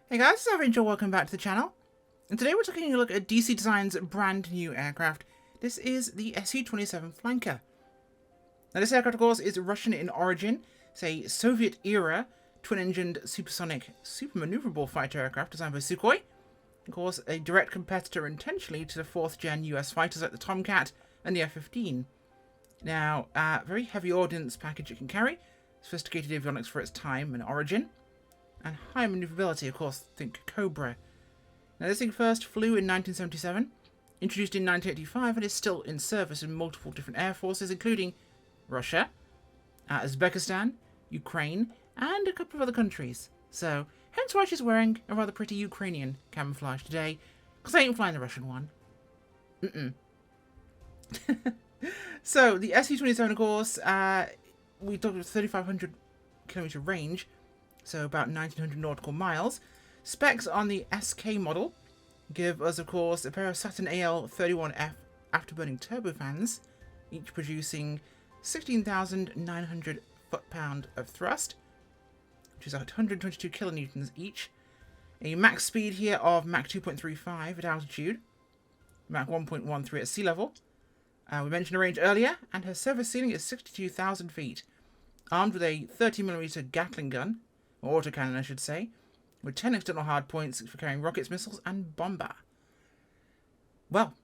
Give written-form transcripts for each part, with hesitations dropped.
Hey guys, it's Avenger, welcome back to the channel. And today we're taking a look at DC Design's brand new aircraft. This is the SU-27 Flanker. Now this aircraft, of course, is Russian in origin. It's a Soviet-era twin-engined supersonic, super maneuverable fighter aircraft designed by Sukhoi. Of course, a direct competitor intentionally to the 4th-gen US fighters like the Tomcat and the F-15. Now, very heavy ordnance package it can carry, sophisticated avionics for its time and origin, and high maneuverability, of course, think Cobra. Now this thing first flew in 1977, introduced in 1985, and is still in service in multiple different air forces, including Russia, Uzbekistan, Ukraine, and a couple of other countries. So, hence why she's wearing a rather pretty Ukrainian camouflage today, because I ain't flying the Russian one. So, the SU-27, of course, we talked about 3,500 kilometer range, so about 1,900 nautical miles. Specs on the SK model give us, of course, a pair of Saturn AL-31F afterburning turbofans, each producing 16,900 foot-pound of thrust, which is 122 kilonewtons each. A max speed here of Mach 2.35 at altitude, Mach 1.13 at sea level. We mentioned a range earlier, and her service ceiling is 62,000 feet. Armed with a 30mm Gatling gun, or autocannon I should say, with 10 external hardpoints for carrying rockets, missiles, and bomber. Well,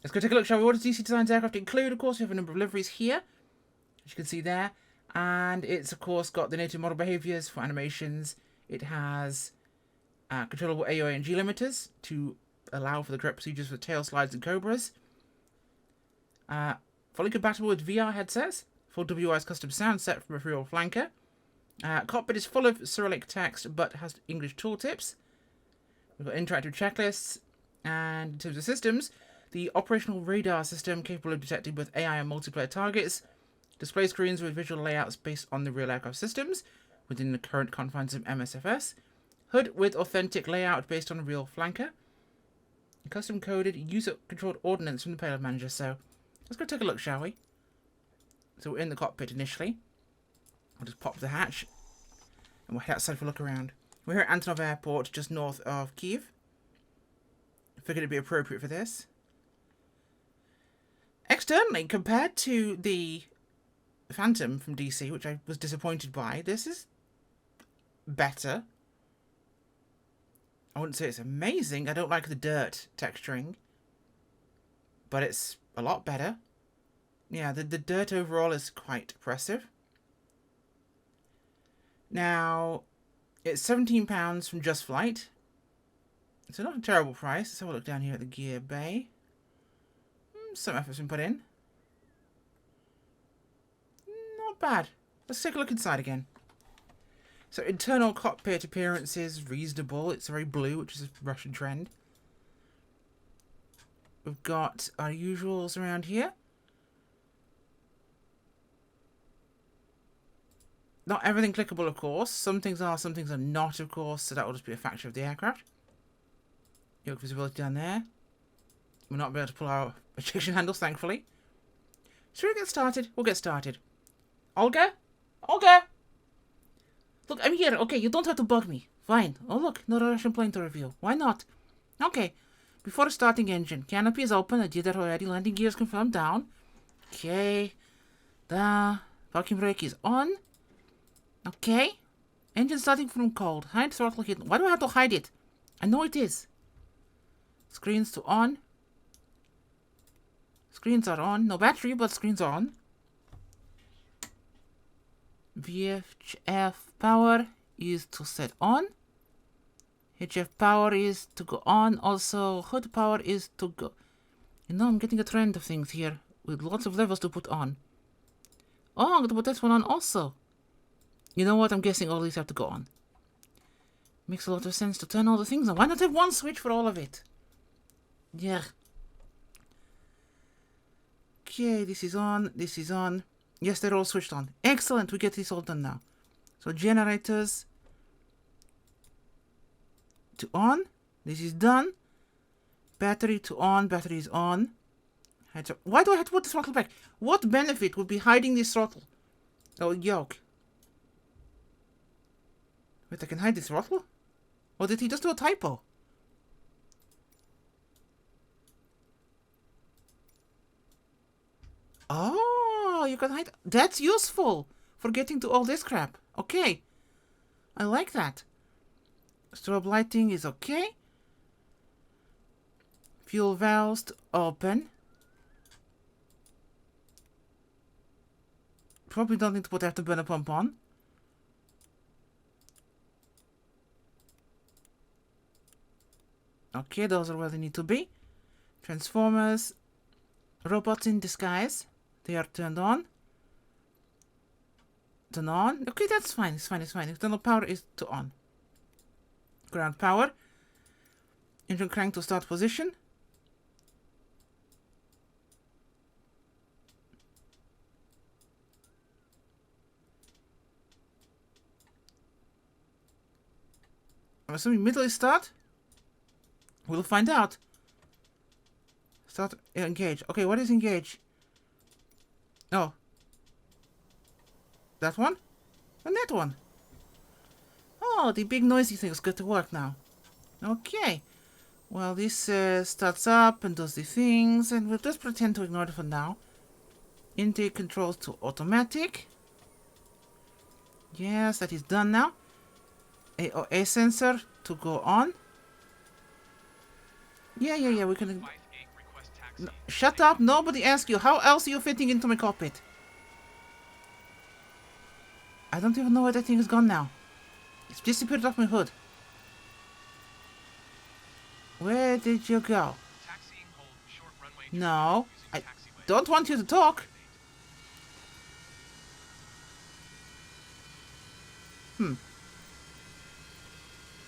let's go take a look, shall we? What does DC Design's aircraft include? Of course, we have a number of liveries here, as you can see there, and it's, of course, got the native model behaviors for animations. It has controllable AOA and G limiters to allow for the correct procedures for tail slides and Cobras. Fully compatible with VR headsets, full WI's custom sound set from a real flanker. Cockpit is full of Cyrillic text, but has English tooltips. We've got interactive checklists, and in terms of systems, the operational radar system capable of detecting both AI and multiplayer targets, display screens with visual layouts based on the real aircraft systems within the current confines of MSFS, hood with authentic layout based on a real flanker, custom-coded user-controlled ordnance from the payload manager. So let's go take a look, shall we? So we're in the cockpit initially. I'll just pop the hatch, and we'll head outside for a look around. We're here at Antonov Airport, just north of Kiev. I figured it'd be appropriate for this. Externally, compared to the Phantom from DC, which I was disappointed by, this is better. I wouldn't say it's amazing. I don't like the dirt texturing, but it's a lot better. Yeah, the dirt overall is quite impressive. Now, it's £17 from Just Flight. So not a terrible price. Let's have a look down here at the gear bay. Some effort's been put in. Not bad. Let's take a look inside again. So internal cockpit appearance is reasonable. It's very blue, which is a Russian trend. We've got our usuals around here. Not everything clickable, of course. Some things are, some things are not, of course. So that will just be a factor of the aircraft. Yoke visibility down there. We'll not be able to pull our ejection handles, thankfully. Should we get started? We'll get started. Olga? Olga! Look, I'm here. Okay, you don't have to bug me. Fine. Oh, look, another Russian plane to review. Why not? Okay. Before starting engine, canopy is open. I did that already. Landing gears confirmed down. Okay. The parking brake is on. Okay. Engine starting from cold. Hide throttle hidden. Why do I have to hide it? I know it is. Screens to on. Screens are on. No battery, but screens are on. VHF power is to set on. HF power is to go on. Also, hood power is to go. You know, I'm getting a trend of things here with lots of levels to put on. Oh, I'm going to put this one on also. You know what? I'm guessing all these have to go on. Makes a lot of sense to turn all the things on. Why not have one switch for all of it? Yeah. Okay, this is on. This is on. Yes, they're all switched on. Excellent. We get this all done now. So generators to on. This is done. Battery to on. Battery is on. Why do I have to put the throttle back? What benefit would be hiding this throttle? Oh, yoke. Wait, I can hide the throttle? Or did he just do a typo? Oh, you can hide. That's useful for getting to all this crap. Okay. I like that. Strobe lighting is okay. Fuel valves to open. Probably don't need to put afterburner pump on. Okay, those are where they need to be. Transformers. Robots in disguise. They are turned on. Turn on. Okay, that's fine. It's fine. It's fine. External power is to on. Ground power. Engine crank to start position. I'm assuming middle is start. We'll find out. Start engage. Okay, what is engage? Oh. That one? And that one. Oh, the big noisy thing is good to work now. Okay. Well, this starts up and does the things, and we'll just pretend to ignore it for now. Intake controls to automatic. Yes, that is done now. AOA sensor to go on. Yeah, we can... No, shut up, nobody asked you. How else are you fitting into my cockpit? I don't even know where that thing is gone now. It's disappeared off my hood. Where did you go? No, I don't want you to talk.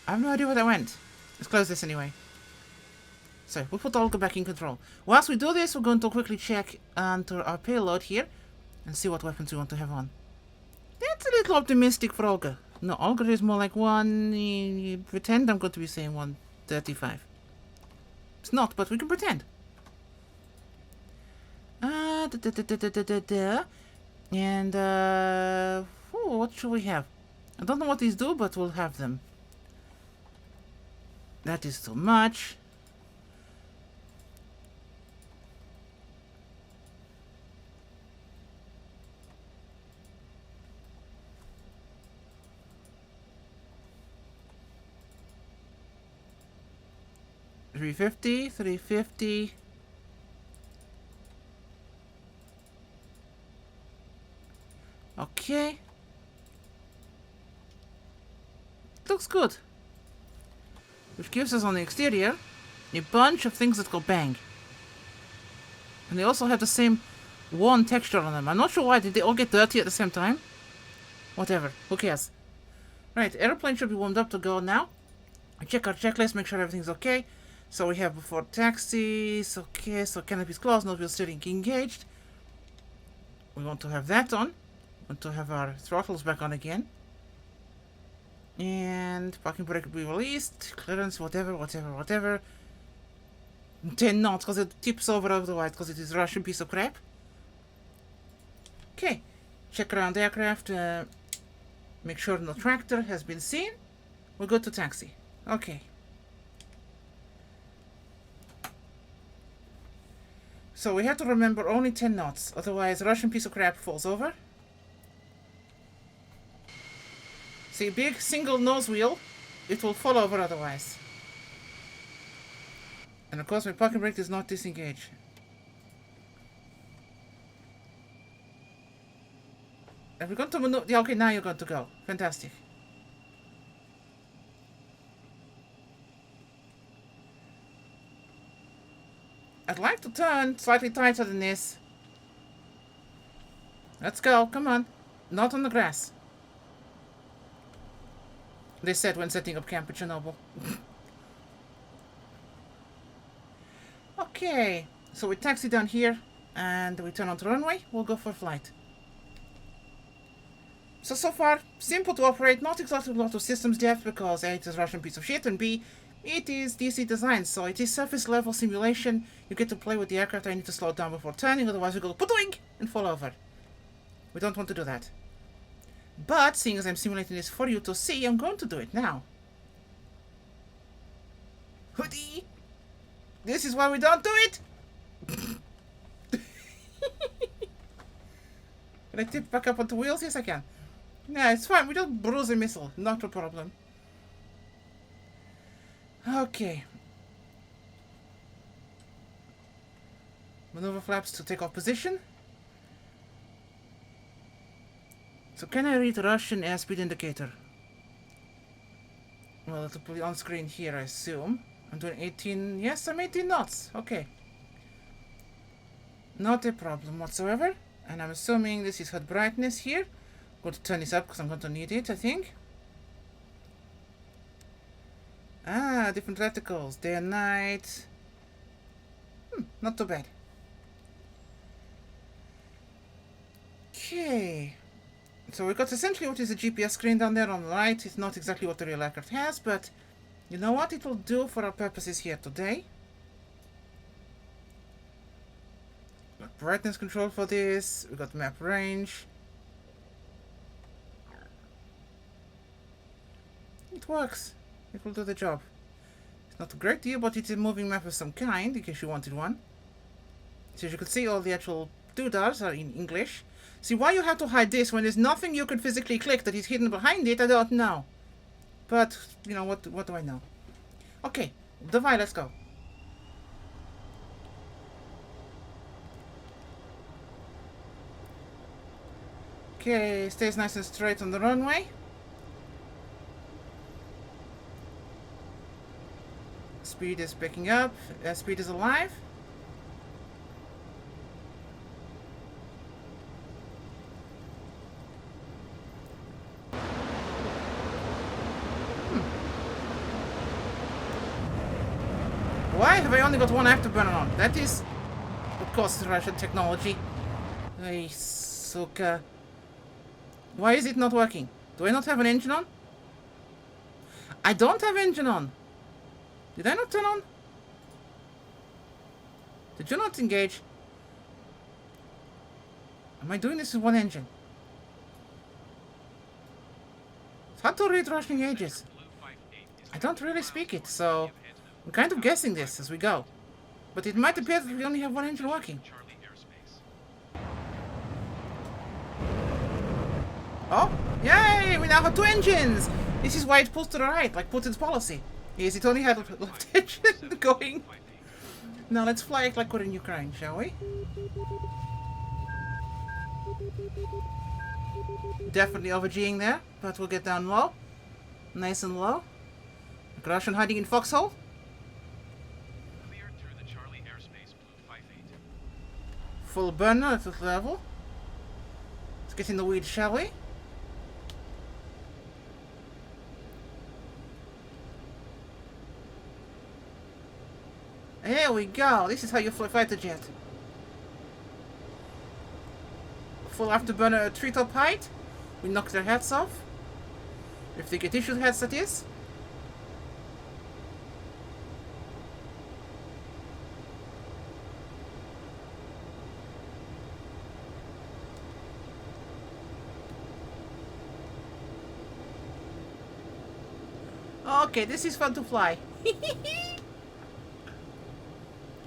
I have no idea where that went. Let's close this anyway. So, we'll put Olga back in control. Whilst we do this, we're going to quickly check onto our payload here and see what weapons we want to have on. That's a little optimistic for Olga. No, Olga is more like pretend I'm going to be saying 135. It's not, but we can pretend. And, what should we have? I don't know what these do, but we'll have them. That is too much. $350. Okay. Looks good. Which gives us on the exterior a bunch of things that go bang. And they also have the same worn texture on them. I'm not sure why. Did they all get dirty at the same time? Whatever. Who cares? Right. Airplane should be warmed up to go now. Check our checklist. Make sure everything's okay. So we have before taxis. Okay. So canopies closed. No wheel steering engaged. We want to have that on. We want to have our throttles back on again. And parking brake will be released. Clearance, whatever. 10 knots, because it tips over otherwise, because it is a Russian piece of crap. Okay. Check around the aircraft. Make sure no tractor has been seen. We'll go to taxi. Okay. So we have to remember only 10 knots, otherwise a Russian piece of crap falls over. See, big single nose wheel, it will fall over otherwise. And of course my parking brake does not disengage. Are we going to maneuver? Yeah, okay, now you're going to go. Fantastic. I'd like to turn slightly tighter than this. Let's go, come on. Not on the grass. They said when setting up camp at Chernobyl. Okay, so we taxi down here and we turn onto the runway. We'll go for flight. So far, simple to operate, not exactly a lot of systems depth because A, it is a Russian piece of shit, and B, it is DC design, so it is surface level simulation. You get to play with the aircraft. I need to slow it down before turning, otherwise we go pudding and fall over. We don't want to do that. But, seeing as I'm simulating this for you to see, I'm going to do it now. Hoodie! This is why we don't do it! Can I tip back up onto wheels? Yes, I can. Yeah, it's fine. We just bruise a missile. Not a problem. Okay. Maneuver flaps to take off position. So can I read Russian airspeed indicator? Well, it'll put it on screen here, I assume. I'm doing 18... Yes, I'm 18 knots. Okay. Not a problem whatsoever. And I'm assuming this is HUD brightness here. I'm going to turn this up because I'm going to need it, I think. Ah, different reticles. Day and night. Not too bad. Okay. So we've got essentially what is a GPS screen down there on the right. It's not exactly what the real aircraft has, but you know what? It will do for our purposes here today. Got brightness control for this. We've got map range. It works. It will do the job. It's not a great deal, but it's a moving map of some kind, in case you wanted one. So as you can see, all the actual doodads are in English. See, why you have to hide this when there's nothing you could physically click that is hidden behind it, I don't know. But, you know, what do I know? Okay, Devi, let's go. Okay, stays nice and straight on the runway. Speed is picking up. Speed is alive. Why have I only got one afterburner on? That is, of course, Russian technology. Hey, suka. Why is it not working? Do I not have an engine on? I don't have engine on. Did I not turn on? Did you not engage? Am I doing this with one engine? It's hard to read Russian gauges. I don't really speak it, so I'm kind of guessing this as we go. But it might appear that we only have one engine working. Oh, yay! We now have two engines! This is why it pulls to the right, like Putin's policy. Yes, it only had left engine going. Now let's fly like we're in Ukraine, shall we? Definitely over-G'ing there, but we'll get down low. Nice and low. Russian hiding in foxhole. Cleared through the Charlie airspace, Blue 58. Full burner at this level. Let's get in the weeds, shall we? Here we go. This is how you fly fighter jet. Full afterburner at treetop height. We knock their heads off. If they get issued heads, that is. Okay, this is fun to fly.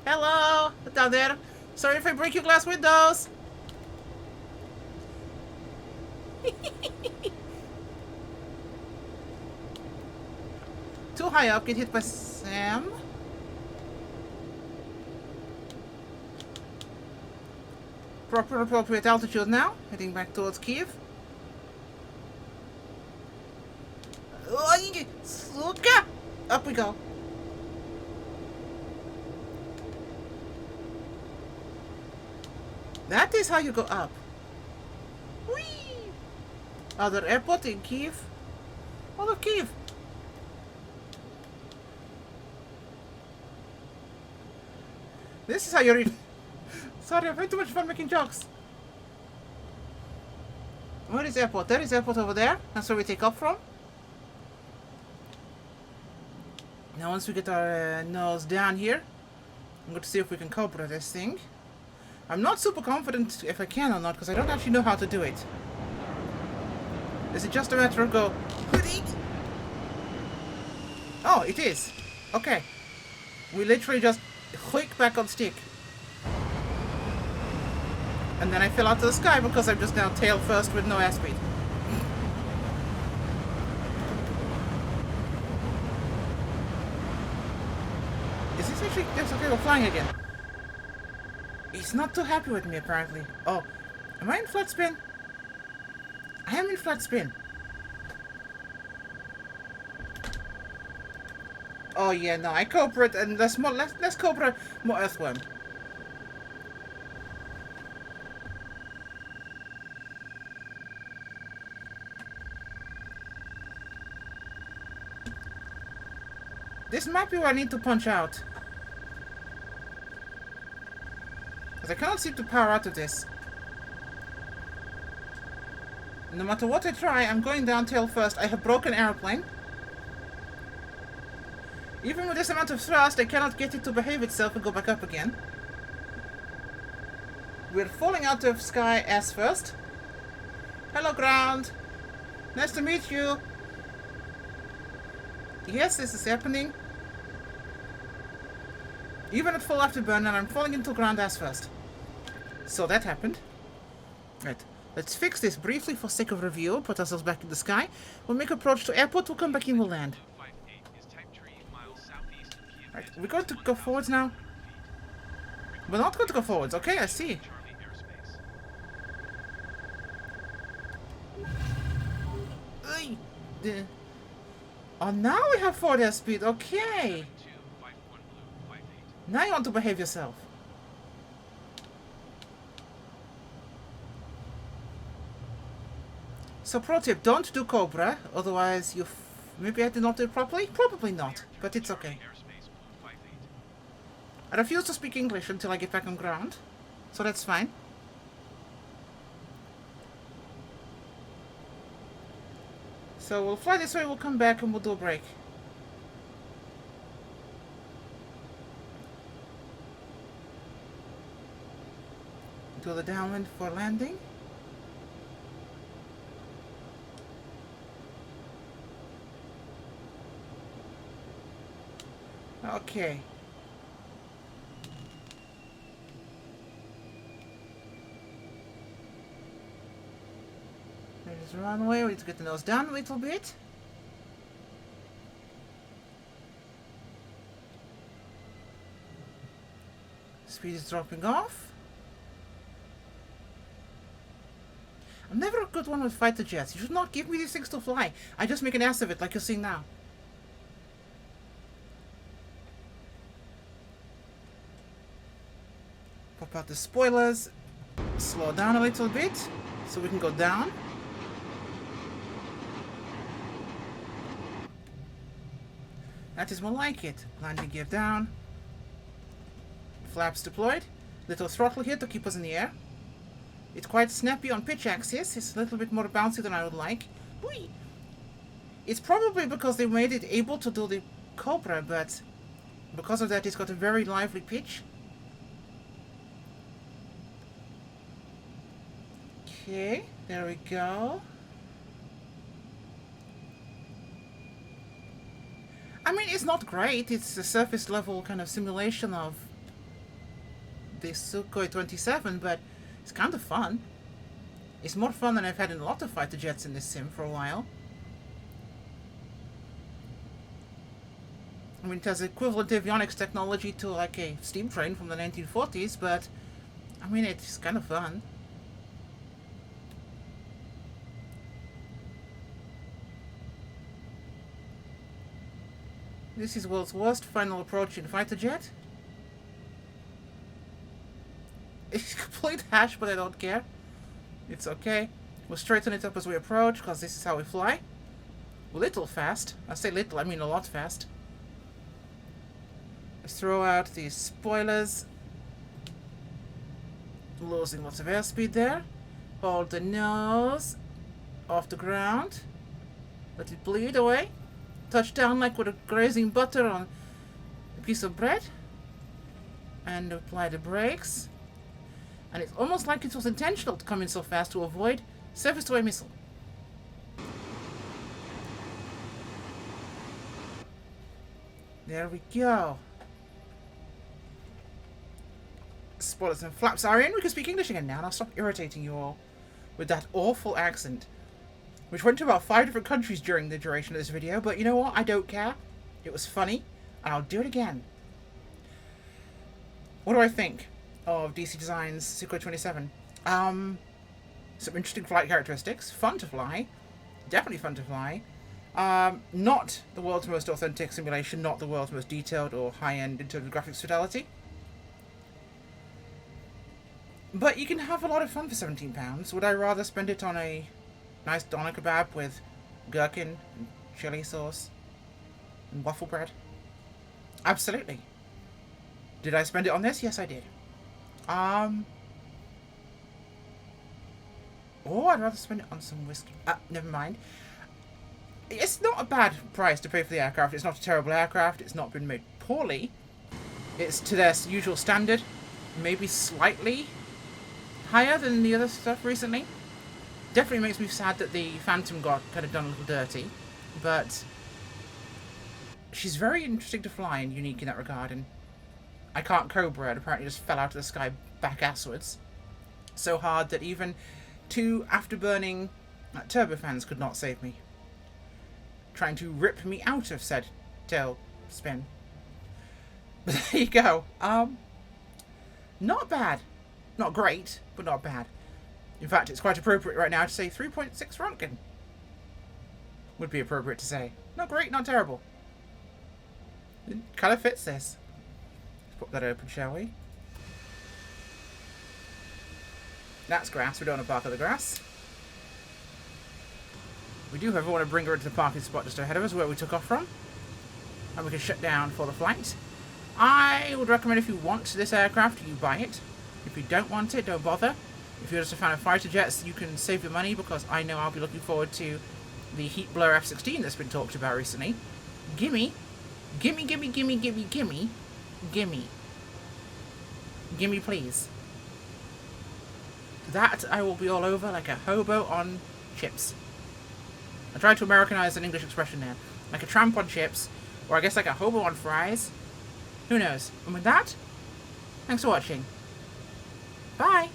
Hello, down there. Sorry if I break your glass windows. Too high up, get hit by Sam. Proper appropriate altitude now, heading back towards Kiev. Up we go. That is how you go up. Whee! Other airport in Kiev. All of Kiev. This is how you read. Sorry, I've had too much fun making jokes. Where is airport? There is airport over there. That's where we take off from. Now once we get our nose down here, I'm going to see if we can cobra this thing. I'm not super confident if I can or not, because I don't actually know how to do it. Is it just a matter of go... Oh, it is. Okay. We literally just hoik back on stick. And then I fell out of the sky because I'm just now tail first with no airspeed. Is this actually... Yes, okay, we're flying again. He's not too happy with me, apparently. Oh, am I in flat spin? I am in flat spin. Oh yeah, no, I cooperate and less cobra, more earthworm. This might be where I need to punch out. Because I cannot seem to power out of this. No matter what I try, I'm going down tail first. I have broken airplane. Even with this amount of thrust, I cannot get it to behave itself and go back up again. We're falling out of sky as first. Hello, ground. Nice to meet you. Yes, this is happening. Even at full afterburner, I'm falling into ground as first. So that happened. Right. Let's fix this briefly for sake of review. Put ourselves back in the sky. We'll make approach to airport. We'll come back in. We'll land. Right. We're going to go forwards now. We're not going to go forwards. Okay, I see. Oh, now we have forward airspeed. Okay. Now you want to behave yourself. So pro tip, don't do Cobra, otherwise you maybe I did not do it properly? Probably not, but it's okay. I refuse to speak English until I get back on ground, so that's fine. So we'll fly this way, we'll come back and we'll do a break. Do the downwind for landing. Okay. There's the runway. We need to get the nose down a little bit. Speed is dropping off. I'm never a good one with fighter jets. You should not give me these things to fly. I just make an ass of it like you're seeing now. Pop out the spoilers. Slow down a little bit so we can go down. That is more like it. Landing gear down. Flaps deployed. Little throttle here to keep us in the air. It's quite snappy on pitch axis. It's a little bit more bouncy than I would like. Whee! It's probably because they made it able to do the Cobra, but because of that it's got a very lively pitch. Okay, there we go. I mean, it's not great. It's a surface level kind of simulation of the SU-27, but it's kind of fun. It's more fun than I've had in a lot of fighter jets in this sim for a while. I mean, it has equivalent avionics technology to like a steam train from the 1940s, but I mean, it's kind of fun. This is world's worst final approach in fighter jet. It's complete hash, but I don't care. It's okay. We'll straighten it up as we approach, because this is how we fly. We're little fast. I say little, I mean a lot fast. Let's throw out these spoilers. Losing lots of airspeed there. Hold the nose off the ground. Let it bleed away. Touch down like we're grazing butter on a piece of bread. And apply the brakes. And it's almost like it was intentional to come in so fast to avoid surface-to-air missile. There we go. spoilers and flaps are in, we can speak English again now, and I'll stop irritating you all with that awful accent, which went to about 5 different countries during the duration of this video, but you know what? I don't care. It was funny, and I'll do it again. What do I think of DC Design's SU-27? Some interesting flight characteristics. Fun to fly. Definitely fun to fly. Not the world's most authentic simulation, not the world's most detailed or high-end in terms of graphics fidelity. But you can have a lot of fun for £17. Would I rather spend it on a nice doner kebab with gherkin and chili sauce and waffle bread? Absolutely. Did I spend it on this? Yes, I did. Oh, I'd rather spend it on some whiskey. Never mind. It's not a bad price to pay for the aircraft. It's not a terrible aircraft. It's not been made poorly. It's to their usual standard. Maybe slightly higher than the other stuff recently. Definitely makes me sad that the Phantom got kind of done a little dirty. But she's very interesting to fly and unique in that regard. And I can't Cobra. It apparently just fell out of the sky back asswards. So hard that even 2 afterburning turbofans could not save me. Trying to rip me out of said tail spin. But there you go. Not bad. Not great, but not bad. In fact, it's quite appropriate right now to say 3.6 Rontgen. Would be appropriate to say. Not great, not terrible. It kind of fits this. Let's pop that open, shall we? That's grass. We don't want to park on the grass. We do, however, want to bring her into the parking spot just ahead of us where we took off from. And we can shut down for the flight. I would recommend if you want this aircraft, you buy it. If you don't want it, don't bother. If you're just a fan of fighter jets, you can save your money because I know I'll be looking forward to the Heat Blur F-16 that's been talked about recently. Gimme. Gimme, gimme, gimme, gimme, gimme. Gimme. Gimme, please. That I will be all over like a hobo on chips. I tried to Americanize an English expression there. Like a tramp on chips, or I guess like a hobo on fries. Who knows? And with that, thanks for watching. Bye!